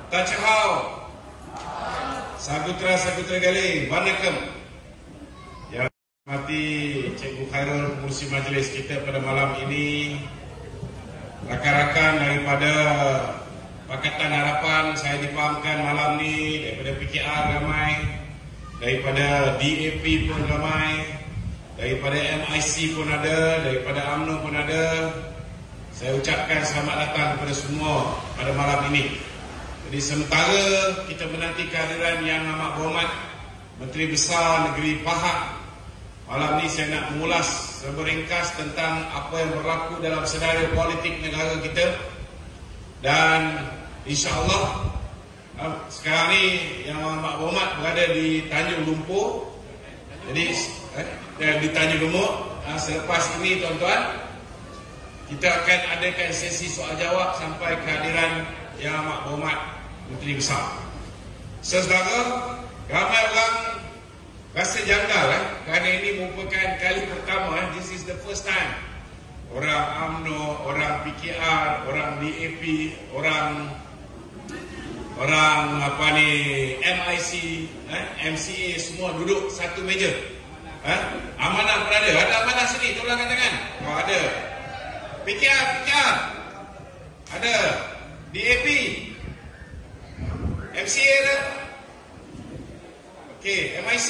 Tachahau, Sagutra Gali, Vanakkam. Yang mati Cikgu Khairul, pengurusi majlis kita pada malam ini, rakan-rakan daripada Pakatan Harapan, saya difahamkan malam ni daripada PKR ramai, daripada DAP pun ramai, daripada MIC pun ada, daripada UMNO pun ada. Saya ucapkan selamat datang kepada semua pada malam ini. Jadi sementara kita menanti kehadiran Yang Amat Berhormat Menteri Besar Negeri Pahang, malam ini saya nak mengulas secara ringkas tentang apa yang berlaku dalam senario politik negara kita. Dan insya-Allah sekarang ni Yang Amat Berhormat berada di Tanjung Lumpur. Jadi di Tanjung Lumuk. Selepas ini tuan-tuan, kita akan adakan sesi soal jawab sampai kehadiran Yang Amat Berhormat Menteri Besar. Saudara, ramai orang rasa janggal kerana ini merupakan kali pertama. This is the first time orang UMNO, orang PKR, orang DAP, orang MIC, MCA semua duduk satu meja. Amanah pun ada. Ada amanah sini, tolong angkat tangan. Oh, ada. PKR ada. DAP, MCA ada. Okey, MIC.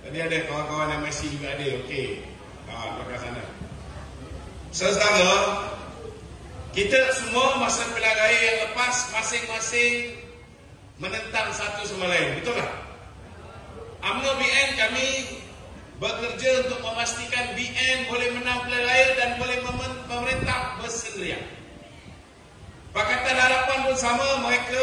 Tadi ada kawan-kawan MIC juga ada. Okey. Belakang sana. Saudara, kita semua masa pilihan raya yang lepas masing-masing menentang satu sama lain. Betul tak? UMNO BN kami bekerja untuk memastikan BN boleh menang pilihan raya dan boleh memerintah bersendirian. Pakatan Harapan pun sama, mereka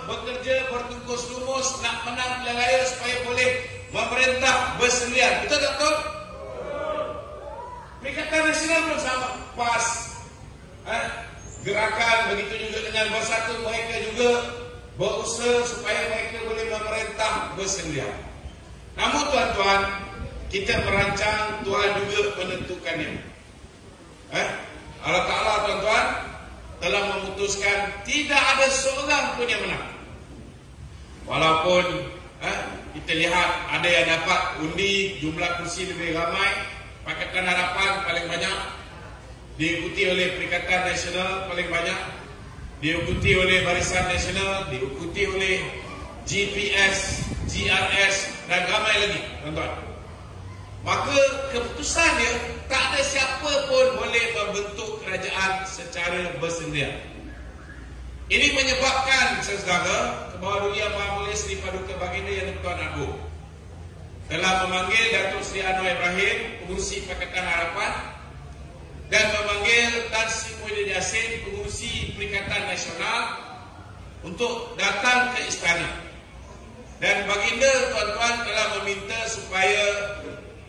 bekerja bertungkus lumus nak menang pilihan raya supaya boleh memerintah bersendirian. Betul tak betul? Pakatan Nasional pun sama, PAS, gerakan, begitu juga dengan Bersatu, mereka juga berusaha supaya mereka boleh memerintah bersendirian. Namun tuan-tuan, kita merancang, Tuhan juga menentukannya. Allah Ta'ala tuan-tuan telah memutuskan tidak ada seorang pun yang menang. Walaupun kita lihat ada yang dapat undi jumlah kursi lebih ramai, Pakatan Harapan paling banyak, diikuti oleh Perikatan Nasional paling banyak, diikuti oleh Barisan Nasional, diikuti oleh GPS, GRS dan ramai lagi tuan-tuan. Maka keputusannya tak ada siapa pun boleh membentuk kerajaan secara bersendirian. Ini menyebabkan saudara Kebawah Duli Yang Maha Mulia Seri Paduka Baginda Yang di-Pertuan Agong telah memanggil Datuk Seri Anwar Ibrahim, pengurusi Pakatan Harapan, dan memanggil Tan Sri Muhyiddin Yassin, pengurusi Perikatan Nasional, untuk datang ke istana. Dan Baginda tuan-tuan telah meminta supaya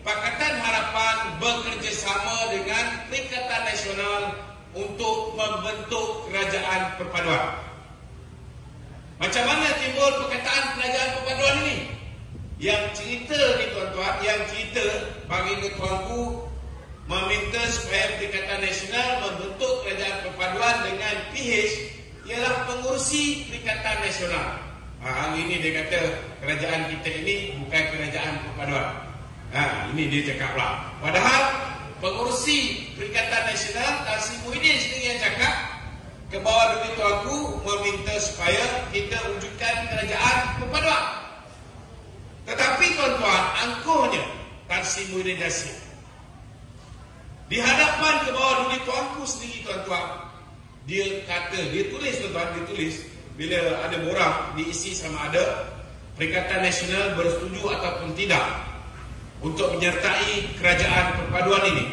Pakatan Harapan bekerjasama dengan Perikatan Nasional untuk membentuk kerajaan perpaduan. Macam mana timbul perkataan kerajaan perpaduan ini? Yang cerita ni tuan-tuan, yang cerita Baginda Tuanku meminta supaya Perikatan Nasional membentuk kerajaan perpaduan dengan PH ialah pengurusi Perikatan Nasional. Hari ini dia kata kerajaan kita ini bukan kerajaan perpaduan. Ini dia cakap pula. Padahal pengurusi Perikatan Nasional Tan Sri Muhyiddin sendiri yang cakap Kebawah Duli Tuanku meminta supaya kita wujudkan kerajaan perpaduan. Tetapi tuan-tuan, angkuhnya Tan Sri Muhyiddin Yassin di hadapan Kebawah Duli Tuanku sendiri tuan-tuan, dia kata, dia tulis tuan-tuan, dia tulis bila ada borang diisi sama ada Perikatan Nasional bersetuju ataupun tidak untuk menyertai kerajaan perpaduan ini.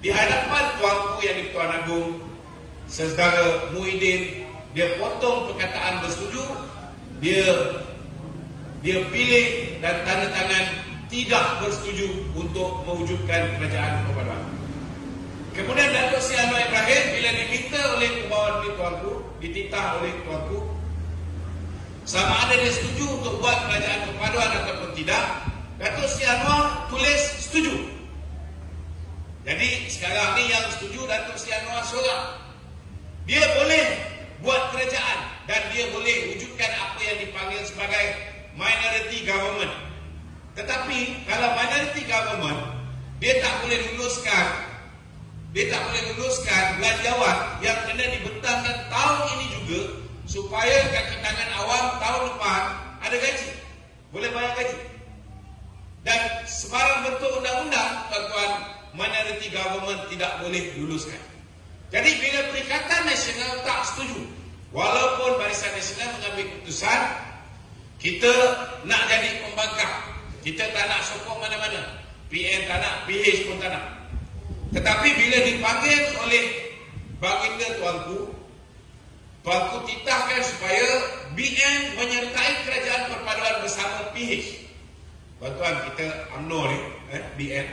Di hadapan Tuanku Yang di-Pertuan Agong, Saudara Muhyiddin, dia potong perkataan bersetuju, dia pilih dan tanda tangan tidak bersetuju untuk mewujudkan kerajaan perpaduan. Kemudian Datuk Seri Anwar Ibrahim bila diminta oleh Kebawah Duli Tuanku, dititah oleh Tuanku, sama ada dia setuju untuk buat kerajaan perpaduan ataupun tidak, Datuk Seri Anwar tulis setuju. Jadi sekarang ni yang setuju Datuk Seri Anwar seorang. Dia boleh buat kerajaan dan dia sebagai minority government. Tetapi kalau minority government, dia tak boleh luluskan belanjawan yang kena dibentangkan tahun ini juga, supaya kaki tangan awam tahun depan ada gaji, boleh bayar gaji. Dan sebarang bentuk undang-undang, tuan-tuan, minority government tidak boleh luluskan. Jadi bila Perikatan Nasional tak setuju, walaupun Barisan Nasional mengambil keputusan, kita nak jadi pembangkang, kita tak nak sokong mana-mana, PN tak nak, PH pun tak nak. Tetapi bila dipanggil oleh baginda tuanku titahkan supaya BN menyertai kerajaan perpaduan bersama PH. Tuan-tuan, kita UMNO ni, BN,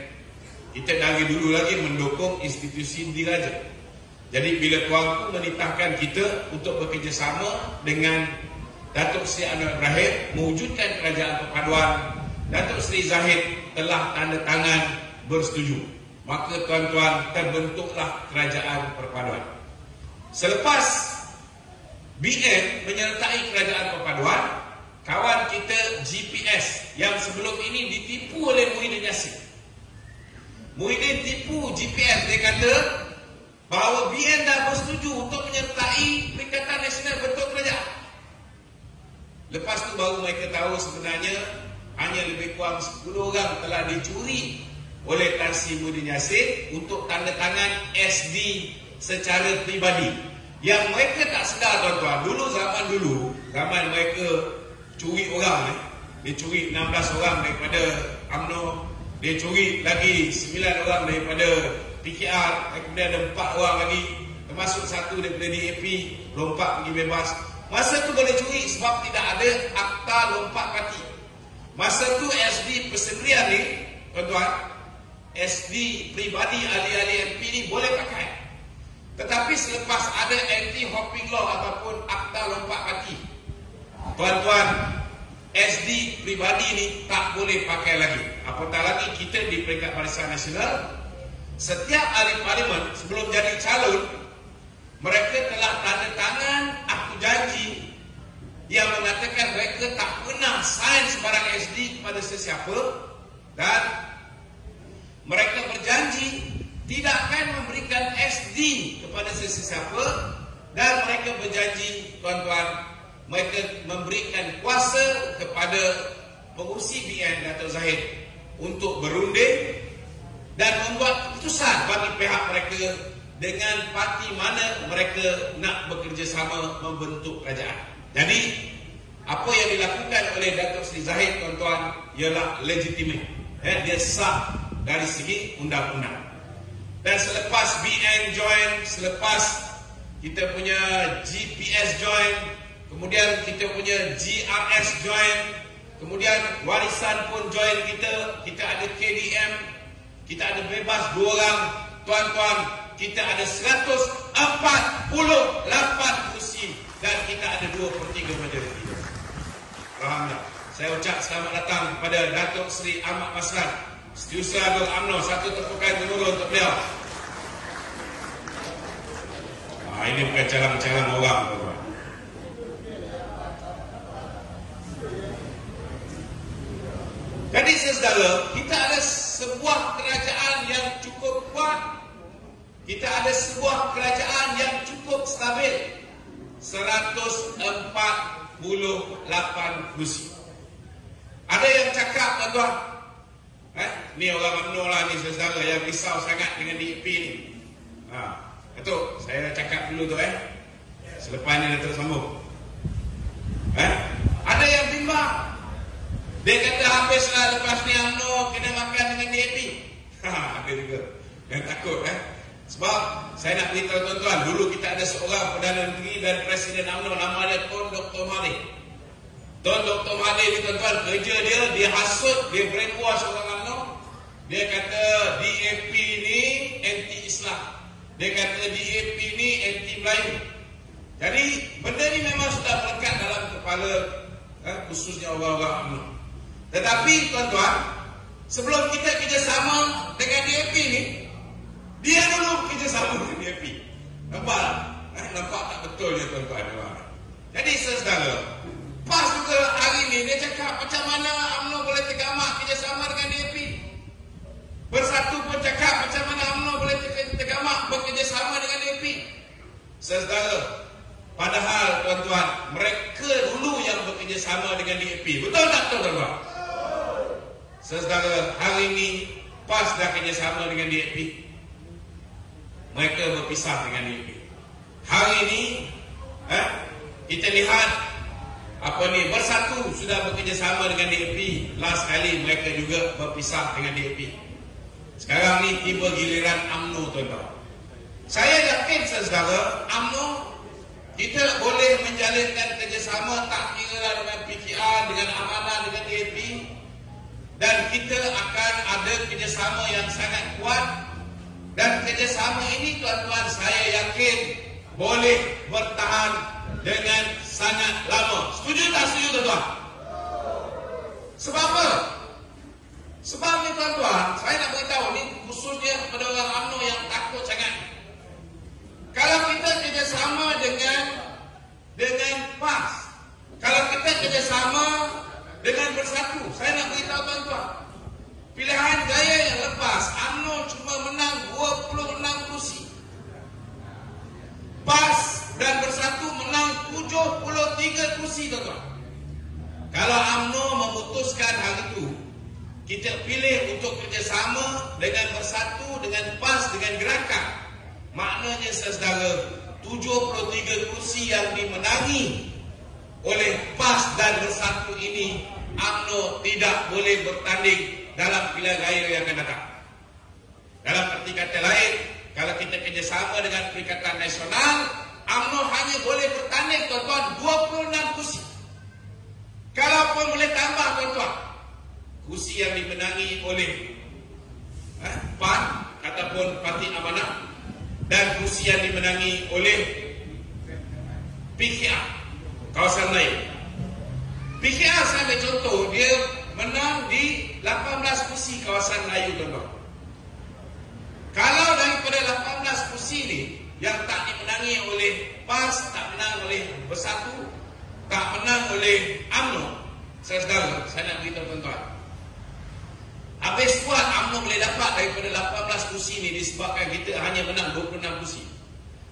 kita dari dulu lagi mendukung institusi diraja. Jadi bila tuanku menitahkan kita untuk bekerjasama dengan Datuk Seri Anwar Ibrahim mewujudkan kerajaan perpaduan, Datuk Seri Zahid telah tanda tangan bersetuju. Maka tuan-tuan, terbentuklah kerajaan perpaduan. Selepas BN menyertai kerajaan perpaduan, kawan kita GPS yang sebelum ini ditipu oleh Muhyiddin Yassin. Muhyiddin tipu GPS, dia kata bahawa BN dah bersetuju untuk menyertai Perikatan Nasional bentuk kerajaan. Lepas tu baru mereka tahu sebenarnya hanya lebih kurang 10 orang telah dicuri oleh Tan Sri Muhyiddin Yassin untuk tanda tangan SD secara pribadi. Yang mereka tak sedar, tuan-tuan, zaman mereka curi orang, dia curi 16 orang daripada UMNO, dia curi lagi 9 orang daripada PKR, kemudian ada 4 orang lagi, termasuk 1 daripada DAP, lompat pergi bebas. Masa tu boleh curi sebab tidak ada akta lompat parti. Masa tu SD persendirian ni, tuan-tuan, SD pribadi ahli-ahli MP ni boleh pakai. Tetapi selepas ada anti-hopping law ataupun akta lompat parti, tuan-tuan, SD pribadi ni tak boleh pakai lagi. Apatah lagi kita di peringkat Barisan Nasional, setiap ahli parlimen sebelum jadi calon, mereka telah tanda tangan aktu janji yang mengatakan mereka tak pernah sign sebarang SD kepada sesiapa, dan mereka berjanji tidak akan memberikan SD kepada sesiapa, dan mereka berjanji, tuan-tuan, mereka memberikan kuasa kepada pengurusi BN Datuk Zahid untuk berunding dan membuat keputusan bagi pihak mereka dengan parti mana mereka nak bekerjasama membentuk kerajaan. Jadi apa yang dilakukan oleh Datuk Seri Zahid, tuan-tuan, ialah legitimate. Dia sah dari segi undang-undang. Dan selepas BN join, selepas kita punya GPS join, kemudian kita punya GRS join, kemudian Warisan pun join kita ada KDM, kita ada bebas 2 orang, tuan-tuan, kita ada 148 kursi dan kita ada 2/3 majoriti. Alhamdulillah. Saya ucap selamat datang kepada Datuk Seri Ahmad Maslan, Setiausaha Agung UMNO. Satu tepukan gemuruh untuk beliau. Ini bukan calang-calang orang, tuan-tuan. Jadi saudara, kita ada sebuah kerajaan yang cukup kuat. Kita ada sebuah kerajaan yang cukup stabil. 148 kursi. Ada yang cakap, tuan-tuan, ni orang UMNO lah ni saudara yang risau sangat dengan DAP ni. Datuk, saya cakap dulu tu selepas ni dah tersambung. Ada yang bimbang. Dia kata habislah lepas ni UMNO kena makan dengan DAP. Ada juga yang takut. Sebab saya nak beritahu tuan-tuan, dulu kita ada seorang Perdana Menteri dan Presiden UMNO, nama dia Tun Dr. Mahathir. Tun Dr. Mahathir ni, tuan-tuan, kerja dia hasut, dia brainwash orang UMNO. Dia kata DAP ni anti-Islam. Dia kata DAP ni anti-Melayu. Jadi benda ni memang sudah melekat dalam kepala khususnya orang-orang UMNO. Tetapi tuan-tuan, sebelum kita kerjasama dengan DAP ni, dia dulu kerjasama dengan DAP. Nampak? Nampak tak betul ya, tuan-tuan? Jadi saudara, pas juga hari cakap macam mana UMNO boleh tergamak kerjasama dengan DAP. Bersatu pun cakap macam mana UMNO boleh tergamak bekerjasama dengan DAP. Saudara, padahal tuan-tuan, mereka dulu yang bekerjasama dengan DAP. Betul tak tuan-tuan? Saudara, hari ini PAS dah kerjasama dengan DAP. Mereka berpisah dengan DAP. Hari ini kita lihat Bersatu sudah bekerjasama dengan DAP. Last kali mereka juga berpisah dengan DAP. Sekarang ni tiba giliran UMNO, tuan-tuan. Saya yakin saudara, UMNO kita boleh menjalinkan kerjasama tak kira dengan PKR, dengan Amanah, dengan DAP, dan kita akan ada kerjasama yang sangat kuat. Dan kerjasama ini tuan-tuan, saya yakin boleh bertahan dengan sangat lama. Setuju tak setuju tuan-tuan? Sebab apa? Sebab ni tuan-tuan, saya nak beritahu ni khususnya kepada orang UMNO yang takut sangat. Kalau kita kerjasama dengan PAS, kalau kita kerjasama dengan Bersatu, saya nak beritahu tuan-tuan, pilihan gaya yang lepas UMNO cuma menang 26 kursi, PAS dan Bersatu menang 73 kursi, tuan-tuan. Kalau UMNO memutuskan hari itu kita pilih untuk kerjasama dengan Bersatu, dengan PAS, dengan Gerakan, maknanya saudara, 73 kursi yang dimenangi oleh PAS dan Bersatu ini, UMNO tidak boleh bertanding dalam pilihan raya yang akan datang. Dalam arti kata lain, kalau kita kerjasama dengan Perikatan Nasional, UMNO hanya boleh bertanding tuan-tuan 26 kursi. Kalaupun boleh tambah tuan-tuan, kursi yang dimenangi oleh PAN ataupun Parti Amanah dan kursi yang dimenangi oleh PKR kawasan lain. PKR saya ambil contoh, dia menang di 18 kursi kawasan Melayu, tuan-tuan. Kalau daripada 18 kursi ni yang tak dimenangi oleh PAS, tak menang oleh Bersatu, tak menang oleh UMNO, saudara, saya nak beritahu tuan-tuan, habis kuat UMNO boleh dapat daripada 18 kursi ni disebabkan kita hanya menang 26 kursi.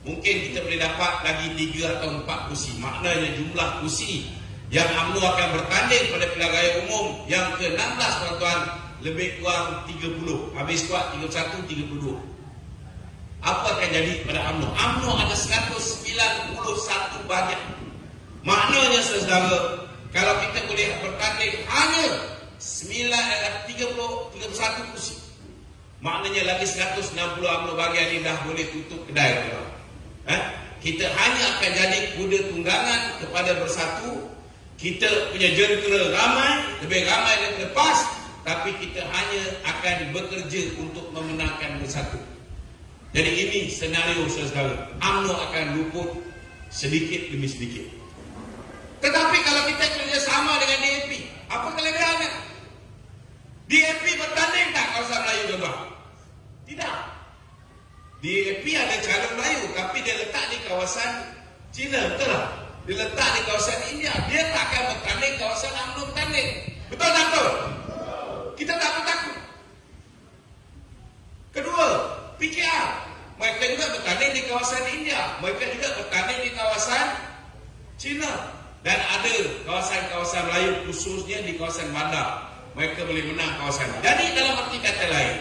Mungkin kita boleh dapat lagi 3 atau 4 kursi. Maknanya jumlah kursi yang UMNO akan bertanding pada pilihan raya umum yang ke-16, tuan-tuan, lebih kurang 30. Habis kuat 31, 32. Apa akan jadi pada UMNO? UMNO ada 191 bahagian. Maknanya saudara, kalau kita boleh bertanding hanya 31 kursi, maknanya lagi 160 UMNO bahagian ini dah boleh tutup kedai. Kita hanya akan jadi kuda tunggangan kepada Bersatu. Kita punya jentera ramai, lebih ramai daripada PAS, tapi kita hanya akan bekerja untuk memenangkan Bersatu. Jadi ini senario saudara, UMNO akan luput sedikit demi sedikit. Tetapi kalau kita kerjasama dengan DAP, apa kelebihannya? DAP bertanding tak kawasan Melayu, tuan-tuan? Tidak. DAP ada calon Melayu, tapi dia letak di kawasan China, betul tak? Dia letak di kawasan India. Dia tak akan bertanding kawasan UMNO bertanding. Betul tak betul? Kita tak bertakut. Kedua, PKR, mereka juga bertanding di kawasan India, mereka juga bertanding di kawasan China, dan ada kawasan-kawasan Melayu khususnya di kawasan bandar. Mereka boleh menang kawasan. Jadi dalam arti kata lain,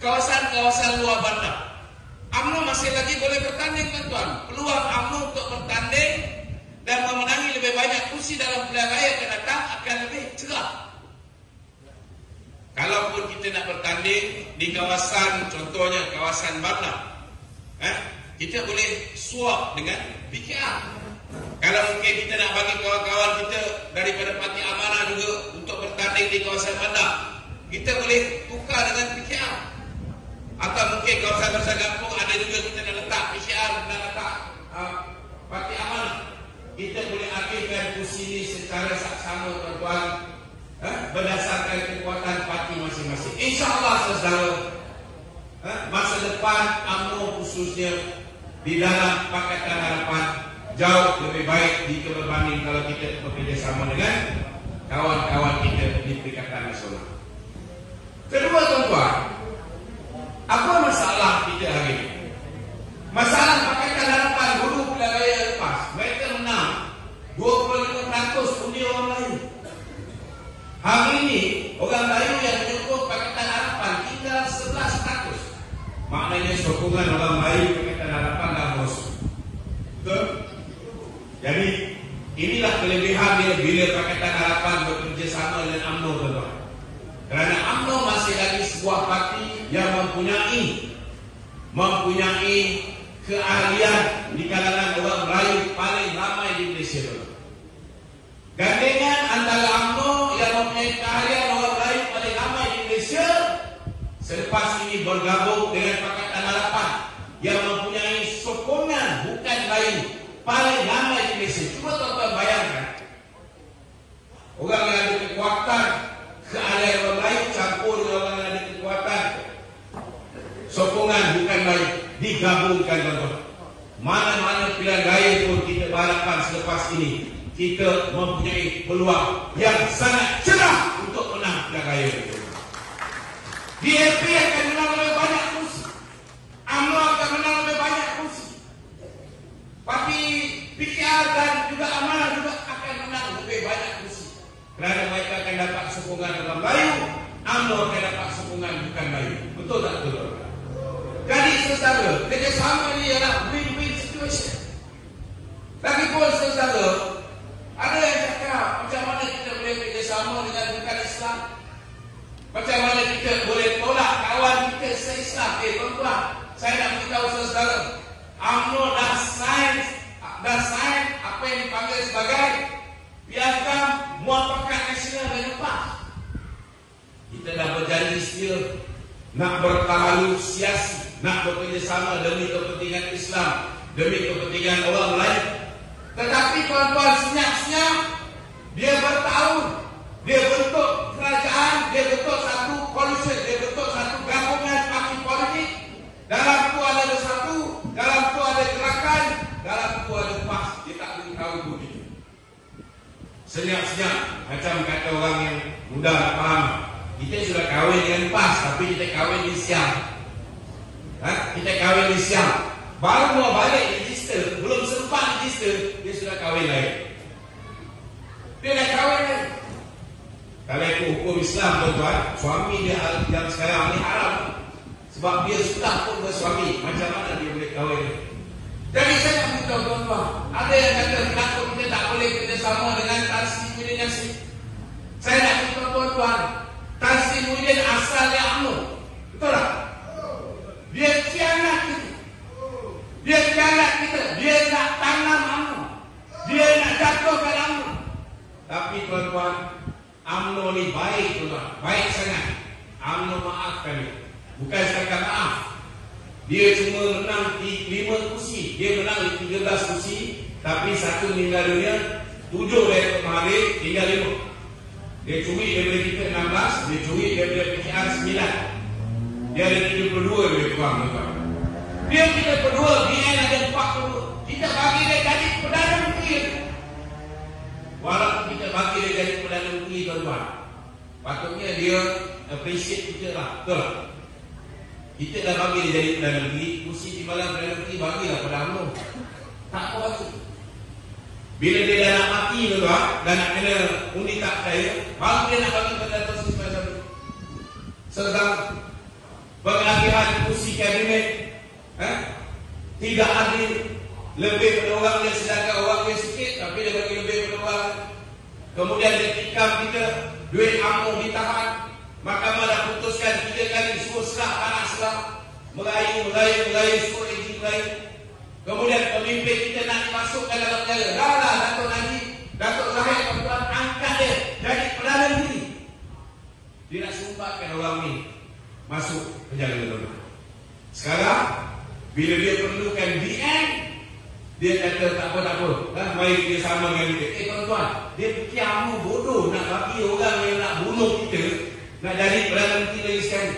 kawasan-kawasan luar bandar, UMNO masih lagi boleh bertanding, tuan-tuan. Peluang UMNO untuk bertanding dan memenangi lebih banyak kursi dalam pilihan raya akan datang akan lebih cerah. Kalaupun kita nak bertanding di kawasan, contohnya kawasan bandar, kita boleh swap dengan PKR. Kalau mungkin kita nak bagi kawan-kawan kita daripada Parti Amanah juga untuk bertanding di kawasan bandar, kita boleh tukar dengan PKR. Atau mungkin kawasan-kawasan kampung ada juga kita nak letak PKR, nak letak Parti Amanah. Kita boleh aktifkan kursi ini secara saksama, tuan-tuan, berdasarkan kekuatan parti masing-masing. InsyaAllah saudara, masa depan UMNO khususnya di dalam Pakatan Harapan jauh lebih baik jika berbanding kalau kita bekerjasama dengan kawan-kawan kita di Perikatan Nasional. Kedua tuan-tuan, apa masalah kita hari ini? Masalah Pakatan Harapan dulu pilihan raya lepas, mereka menang 25% undi orang Melayu. Hari ini orang Melayu yang menyokong Pakatan Harapan tinggal 11%. Maknanya sokongan orang Melayu Pakatan Harapan dah bosok. Betul? Jadi inilah kelebihan dia bila Pakatan Harapan bekerjasama dengan UMNO, tuan-tuan. Kerana UMNO masih lagi sebuah parti yang mempunyai keahlian di kalangan orang Melayu paling ramai di Malaysia. Gandengan antara UMNO yang mempunyai keahlian orang Melayu paling ramai di Malaysia selepas ini bergabung dengan Pakatan Harapan yang mempunyai sokongan bukan lain paling ramai di Malaysia. Cuba tuan-tuan bayangkan, orang yang ada kekuatan keahlian orang Melayu campur dengan orang yang ada kekuatan sokongan bukan lain, digabungkan, tuan-tuan. Mana-mana pilihan raya pun kita berharapkan selepas ini kita mempunyai peluang yang sangat cerah untuk menang pilihan raya itu. DAP akan menang lebih banyak kursi, UMNO akan menang lebih banyak kursi, parti PKR dan juga Amanah juga akan menang lebih banyak kursi. Kerana mereka akan dapat sokongan orang Melayu, UMNO akan dapat sokongan bukan Melayu. Betul tak betul? Jadi saudara, kerjasama ini adalah win-win situation. Lagipun saudara, ada yang cakap macam mana kita boleh kerjasama dengan bukan Islam, macam mana kita boleh tolak kawan kita se-Islam. Tuan-tuan, saya nak beritahu saudara, UMNO dah sign apa yang dipanggil sebagai Piagam Muafakat Nasional dan lepas. Kita dah berjanji setia nak bertahaluk siasi, nak bekerjasama demi kepentingan Islam, demi kepentingan orang lain. Tetapi tuan-tuan, senyap-senyap dia bertahun, dia bentuk kerajaan, dia bentuk satu coalition, dia bentuk satu gabungan parti politik. Dalam tu ada bersatu, dalam tu ada gerakan, dalam tu ada PAS. Dia tak beritahu begitu. Senyap-senyap, macam kata orang yang muda nak faham, kita sudah kahwin dengan PAS, tapi kita kahwin di siang. Kita kahwin di siang, baru mau balik register, belum sempat register, dia sudah kahwin lain. Dia dah kahwin lain. Kalau ikut hukum Islam, tuan-tuan, suami dia yang sekarang ni haram, sebab dia sudah pun bersuami. Macam mana dia boleh kahwin? Jadi saya nak beritahu tuan-tuan, ada yang kata kenapa kita tak boleh kerjasama dengan Tan Sri Muhyiddin Yassin. Saya nak beritahu tuan-tuan, Tan Sri Muhyiddin asalnya UMNO, betul tak? Dia khianat kita, dia nak tanam UMNO, dia nak jatuhkan UMNO. Tapi tuan-tuan, UMNO ni baik, tuan-tuan, baik sangat. UMNO maafkan dia. Bukan setakat maaf, dia cuma menang 5 kursi, dia menang 13 kursi, tapi satu meninggal dunia, 7 dari Mahathir, tinggal 5. Dia curi daripada kita 16, dia curi daripada PKR 9. Dia ada 32 lebih kurang, tuan-tuan. Dia kita berdua, BN ada 40. Kita bagi dia jadi Perdana Menteri. Walaupun kita bagi dia jadi Perdana Menteri, tuan-tuan, patutnya dia appreciate kita lah, betul tak? Kita dah bagi dia jadi Perdana Menteri, kursi di malam Perdana Menteri bagilah pada UMNO. Tak apa maksud. Bila dia dah nak mati, tuan-tuan, dah nak kena undi tak percaya, baru dia nak bagi pada Dato' Sri Sarojini. Sedang pengalihan kursi kabinet tidak adil, lebih pada orang yang sedangkan orang yang sikit, tapi dia bagi lebih pada orang. Kemudian dia tikam kita, duit UMNO ditahan. Mahkamah dah putuskan 3 kali suruh serah tanah serah, merayu suruh izin merayu. Kemudian pemimpin kita nak dimasukkan dalam penjara. Dah Dato' Najib, Dato' Zahid, tuan-tuan, angkat dia jadi Perdana Menteri. Dia nak sumpahkan orang ni masuk penjara, tuan-tuan. Sekarang bila dia perlukan BN, dia kata tak apa, mari dia sama dengan kita. Tuan-tuan, dia fikir UMNO bodoh nak bagi orang yang nak bunuh kita nak jadi Perdana Menteri lagi sekali.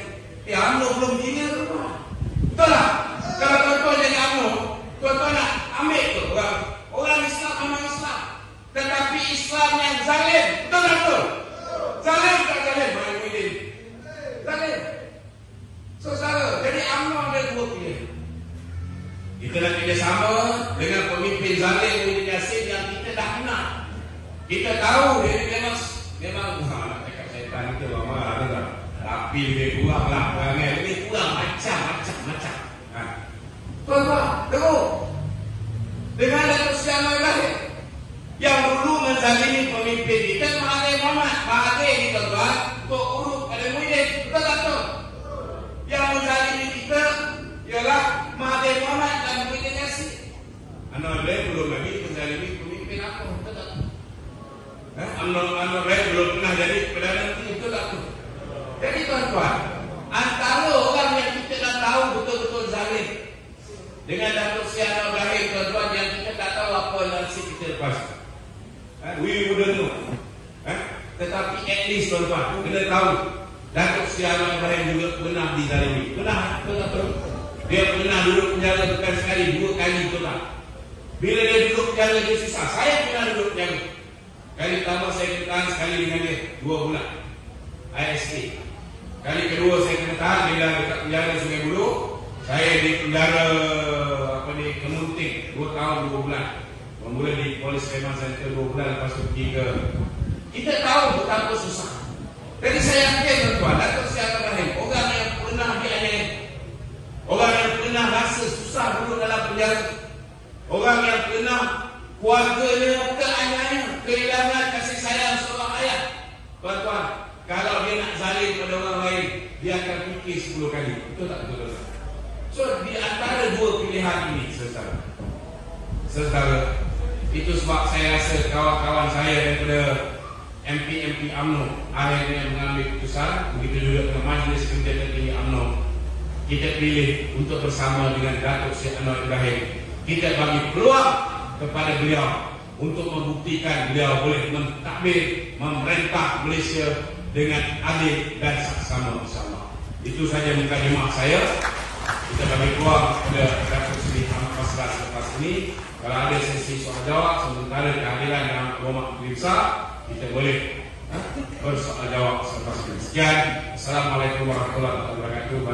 UMNO belum gila, tuan-tuan. Betul tak? Kalau tuan-tuan jadi UMNO, tuan-tuan nak ambil tu orang Islam memang Islam, tetapi Islam yang zalim. Betul tak betul? Zalim tak zalim? Muhyiddin zalim. Saudara, jadi UMNO ada dua pilihan. Kita nak kerjasama dengan pemimpin zalim Muhyiddin Yassin yang kita dah kenal. Kita tahu dia memang nak cakap syaitan itu lama ada tak? Tapi lebih kurang lah, perangai lebih kurang macam. Tuan-tuan, tengok. Dengan Datuk Seri Anwar Ibrahim yang dulu menzalimi pemimpin kita, Mahathir Mohamad. Mahathir ni tuan-tuan, untuk urut pada Muhyiddin. Betul tak betul? Yang menzalimi kita ialah Mahathir Mohamad dan Muhyiddin Yassin. Anwar Ibrahim belum lagi menzalimi pemimpin apa? Betul tak? Anwar Ibrahim belum pernah jadi Perdana Menteri. Betul tak betul? Jadi tuan-tuan, antara orang yang kita dah tahu betul-betul zalim dengan Datuk Seri Anwar Ibrahim, tuan-tuan, yang kita tak tahu apa nasib kita lepas. We wouldn't know. Tetapi at least tuan-tuan, kena tahu Datuk Seri Anwar Ibrahim juga pernah dizalimi. Pernah, betul. Dia pernah duduk penjara bukan sekali, 2 kali, tuan-tuan. Bila dia duduk penjara dia susah. Saya pernah duduk penjara. Kali pertama saya kena tahan sekali dengan dia 2 bulan ISA. Kali kedua saya kena tahan dia dekat penjara Sungai Buloh. Saya di penjara Kemunting 2 tahun 2 bulan. Bermula di Polis Remand Center 2 bulan, lepas tu pergi ke. Kita tahu betapa susah. Jadi saya yakin tuan-tuan, Datuk Seri Anwar Ibrahim, orang yang pernah dianiaya, orang yang pernah rasa susah duduk dalam penjara, orang yang pernah keluarganya teraniaya, kehilangan kasih sayang seorang ayah. Tuan-tuan, kalau dia nak zalim pada orang lain, dia akan fikir 10 kali. Betul tak betul? So, di antara 2 pilihan ini, saudara, itu sebab saya rasa kawan-kawan saya daripada MP UMNO akhirnya mengambil keputusan, begitu juga dengan Majlis Kerja Tertinggi UMNO, kita pilih untuk bersama dengan Datuk Seri Anwar Ibrahim. Kita bagi peluang kepada beliau untuk membuktikan beliau boleh mentadbir, memerintah Malaysia dengan adil dan saksama bersama. Itu saja mukadimah saya. Kita bagi peluang kepada Datuk Seri Ahmad Basras lepas ini. Kalau ada sesi soal jawab sementara kehadiran yang berhormat besar, kita boleh bersoal jawab selepas ini. Sekian. Assalamualaikum warahmatullahi wabarakatuh.